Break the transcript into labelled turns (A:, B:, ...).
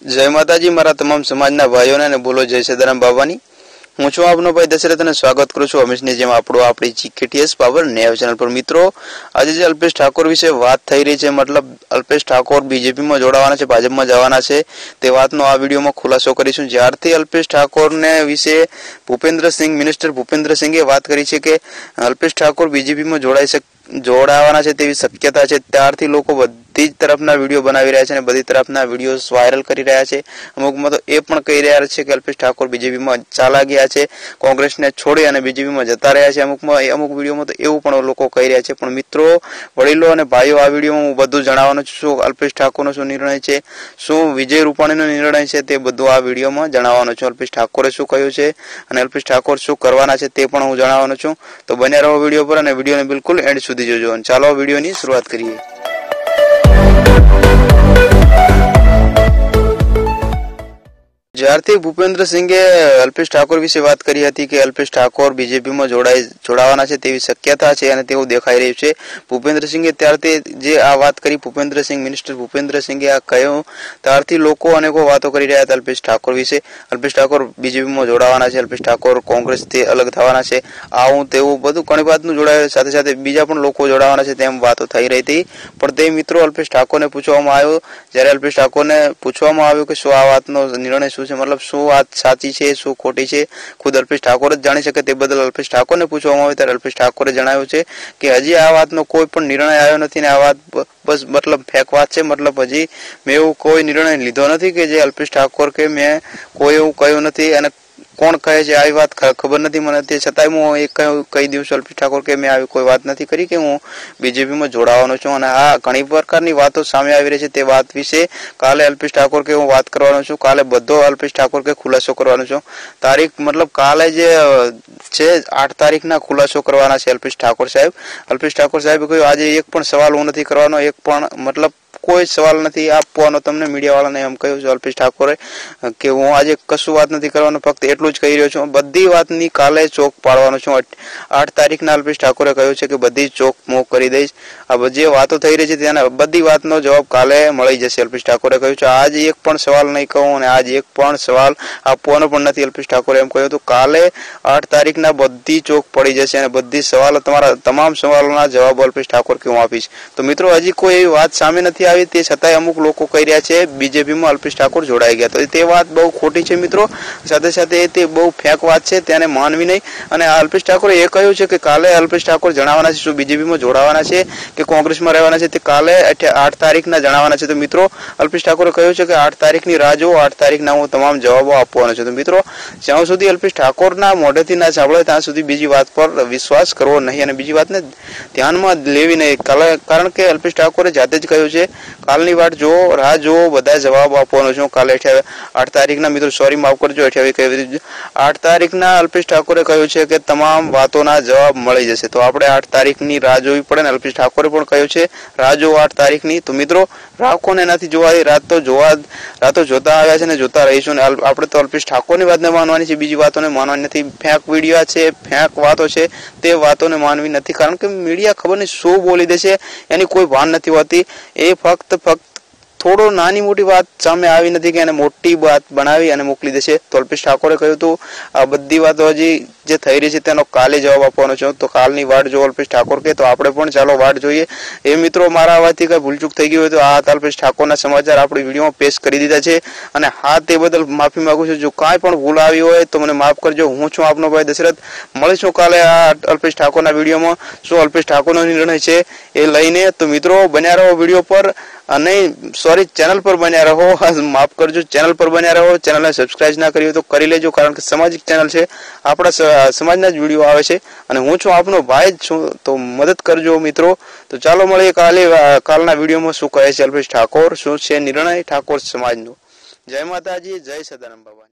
A: जय माताजी मारा तमाम समाजना भाईओने ने बोलो जय सदाराम बाबानी। हूँ छुं आपनो भाई दशरथ ने स्वागत करूं छुं हमेशनी जेम आपणो आपणी केटीएस पावर न्याय चैनल पर। मित्रों आज जे अल्पेश ठाकोर विषे वात थई रही छे, मतलब अल्पेश ठाकोर बीजेपी में जोड़वाना छे, भाजप में जवाना छे, ते वातनो आ विडियो में खुलासो करीशुं। ज्यारथी अल्पेश ठाकोर ने विषे भूपेन्द्र सिंह मिनिस्टर भूपेन्द्र सिंहे वात करी छे के अल्पेश ठाकोर बीजेपी में जोड़ावाना छे तेवी शक्यता छे, त्यारथी लोको बधी तरफना विडियो बनावी रह्या छे अने बधी तरफना विडियो वायरल करी रह्या छे। अमुकमां तो ए पण कही रह्या छे के अल्पेश ठाकोर बीजेपी में चाला गया छे, कांग्रेस ने छोड़ी अने बीजेपी में जता रह्या छे। अमुक विडियो में तो एवुं पण लोको कही रह्या छे। पण मित्रों वडीलो अने भाईओ आ विडियो में हूँ बधुं जणाववानो छुं। अल्पेश ठाकोरनो शुं निर्णय छे, शुं विजय रूपाणीनो निर्णय छे, ते बधुं आ विडियो में जणाववानो छुं। अल्पेश ठाकोरे शुं कह्युं छे अने अल्पेश ठाकोर शुं करवाना छे ते पण हूँ जणाववानो छुं। तो बन्या रहो विडियो पर अने विडियोने बिल्कुल एंड सुधी जोजो। चालो विडियोनी शुरुआत करीए। ज्यारथी भूपेन्द्र सिंहे अल्पेश ठाकोर विषे बात करी हती के अल्पेश ठाकोर बीजेपी में जोड़ावाना छे तेवी शक्यता छे अने तेवुं देखाई रह्युं छे। भूपेन्द्र सिंहे त्यारथी जे आ वात करी, भूपेन्द्र सिंह मिनिस्टर भूपेन्द्र सिंहे आ कह्युं त्यारथी लोको अनेको वातो करी रह्या हता अल्पेश ठाकोर विषे। अल्पेश ठाकोर बीजेपी में जोड़ावाना छे, अल्पेश ठाकोर कांग्रेस थी अलग थवाना छे, आवुं तेवुं बधुं घणी वातनुं जोड़ाय, साथे साथे बीजा पण लोको जोड़ावाना छे तेम वातो थई रही हती। पण ते मित्रों अल्पेश ठाकोरने पूछवामां आव्युं, ज्यारे अल्पेश ठाकोरने पूछवामां आव्युं के शुं आ वातनो निर्णय शुं छे, मतलब शुं वात साची छे शुं खोटी छे, खुद अल्पेश ठाकोर ज जाणी शके ते बदल अल्पेश ठाकोरने पूछवामां आव्युं त्यारे अल्पेश ठाकोरे जणाव्युं छे के हजी आ वातनो कोई पण निर्णय आव्यो नथी ने आ वात बस मतलब फेक वात छे। मतलब हजी मैं एवुं कोई निर्णय लीधो नथी के जे अल्पेश ठाकोर के मैं कोई एवुं कह्युं नथी अने कोण कहे छे आई बात खबर नथी मने, ते छतांय हूँ एक कही दઉં છું अल्पेश ठाकोर के मैं आई कोई बात नथी करी के हूँ बीजेपी में जोड़ावानो छुं। अने आ घणी प्रकारनी वातो सामे आवी रही छे, ते वात विषे काले अल्पेश ठाकोर के हूँ वात करवानो छुं। काले बधो अल्पेश ठाकोर के खुलासो करवानो छुं। तारीख मतलब काले जे छे 8 तारीखना खुलासो करवाना छे अल्पेश ठाकोर साहेब। अल्पेश ठाकोर साहेबे कह्युं आज एक पण सवाल हूँ नथी करवानो, एक पण मतलब कोई सवाल नहीं आपवानो तमने मीडिया वाला ने एम कह्युं छे अल्पेश ठाकोरे के हूँ आज कशुं वात नहीं करवानो, फक्त एटलुं ज कही रह्यो छुं। बधी वातनी काले चोक पाडवानो छुं। 8 तारीखना अल्पेश ठाकोरे कह्युं छे के बधी चोक मोक करी दईश। आ जे वातो थई रही छे तेना बधी वातनो जवाब काले मळी जशे। अल्पेश ठाकोरे कह्युं छे आज एक पण सवाल नहीं कहूं अने आज एक पण सवाल आपवानो पण नथी। अल्पेश ठाकोरे एम कह्युं तो काले 8 तारीखना बधी चोक पड़ी जशे अने बधी सवाल तमारा तमाम सवालोना जवाब अल्पेश ठाकोर के हूँ आपीश। तो मित्रों हजी कोई एवी वात सामे नथी આવી તે છતાંય અમુક લોકો કહી રહ્યા છે બીજેપી માં અલ્પેશ ઠાકોર જોડાઈ ગયા, તો તે વાત બહુ ખોટી છે મિત્રો। સાથે સાથે તે બહુ ફેક વાત છે, તેને માનવી નહીં। અને અલ્પેશ ઠાકોરે એ કહ્યું છે કે કાલે અલ્પેશ ઠાકોર જણાવવાના છે શું બીજેપી માં જોડાવાના છે કે કોંગ્રેસમાં રહેવાના છે, તે કાલે 8 તારીખના જણાવવાના છે। તો મિત્રો અલ્પેશ ઠાકોરે કહ્યું છે કે 8 તારીખની રાહ જુઓ, 8 તારીખના હું તમામ જવાબો આપવાનો છું। તો મિત્રો જ્યાં સુધી અલ્પેશ ઠાકોરના મોઢેથી ના સાંભળે ત્યાં સુધી બીજી વાત પર વિશ્વાસ કરવો નહીં અને બીજી વાતને ધ્યાનમાં લેવી નહીં। કારણ કે અલ્પેશ ઠાકોરે જાતે જ કહ્યું છે કાલની વાત જો રાહ જો બધા જવાબ આપવાનો છું। કાલે 8 તારીખના મિત્રો સોરી માફ કરજો 8 તારીખના અલ્પેશ ઠાકોરે કહ્યું છે કે તમામ વાતોના જવાબ મળી જશે। તો આપણે 8 તારીખની રાહ જોવી પડે ને અલ્પેશ ઠાકોરે પણ કહ્યું છે રાહ જો 8 તારીખની। તો મિત્રો રાહ કોને નથી જોવાતી, રાતો જોતા આવ્યા છે ને જોતા રહીશું ને। આપણે તો અલ્પેશ ઠાકોરની વાતને માનવાની છે, બીજી વાતોને માનવાની નથી। ફેક વિડિયો છે, ફેક વાતો છે, તે વાતોને માનવી નથી। કારણ કે મીડિયા ખબર નહીં શું બોલી દેશે એની કોઈ ભાન નથી હોતી। એ ફક્ત થોડો નાની મોટી વાત સામે આવી નથી કે એને મોટી વાત બનાવી અને મોકલી દેશે। તો અલ્પેશ ઠાકોરે કહ્યું હતું આ બધી વાતો હજી જે થઈ રહી છે તેનો કાલે જવાબ આપવાનો છે। તો કાલની વાટ જો અલ્પેશ ઠાકોર કે તો આપણે પણ ચાલો વાટ જોઈએ। એ મિત્રો મારા અવાજથી કઈ ભૂલચૂક થઈ ગઈ હોય તો આ અલ્પેશ ઠાકોરના સમાચાર આપણી વિડીયોમાં પેશ કરી દીધા છે અને હા તે બદલ માફી માંગુ છું। જો કાંઈ પણ ભૂલ આવી હોય તો મને માફ કરજો। હું છું આપનો ભાઈ દશરથ, મળીશું કાલે આ અલ્પેશ ઠાકોરના વિડીયોમાં શું અલ્પેશ ઠાકોરનો નિર્ણય છે એ લઈને। તો મિત્રો બન્યા રહો વિડીયો પર અને સોરી ચેનલ પર બન્યા રહો, માફ કરજો ચેનલ પર બન્યા રહો। ચેનલને સબસ્ક્રાઇબ ના કરી હોય તો કરી લેજો કારણ કે સામાજિક ચેનલ છે, આપણા સમાજના જ વિડીયો આવે છે અને હું છું આપનો ભાઈ જ છું, તો મદદ કરજો મિત્રો। તો ચાલો મળીએ કાલના વિડીયોમાં શું કહે છે અલ્પેશ ઠાકોર, શું છે નિર્ણય ઠાકોર સમાજનો। જય માતાજી, જય સદાનંદ બાબા।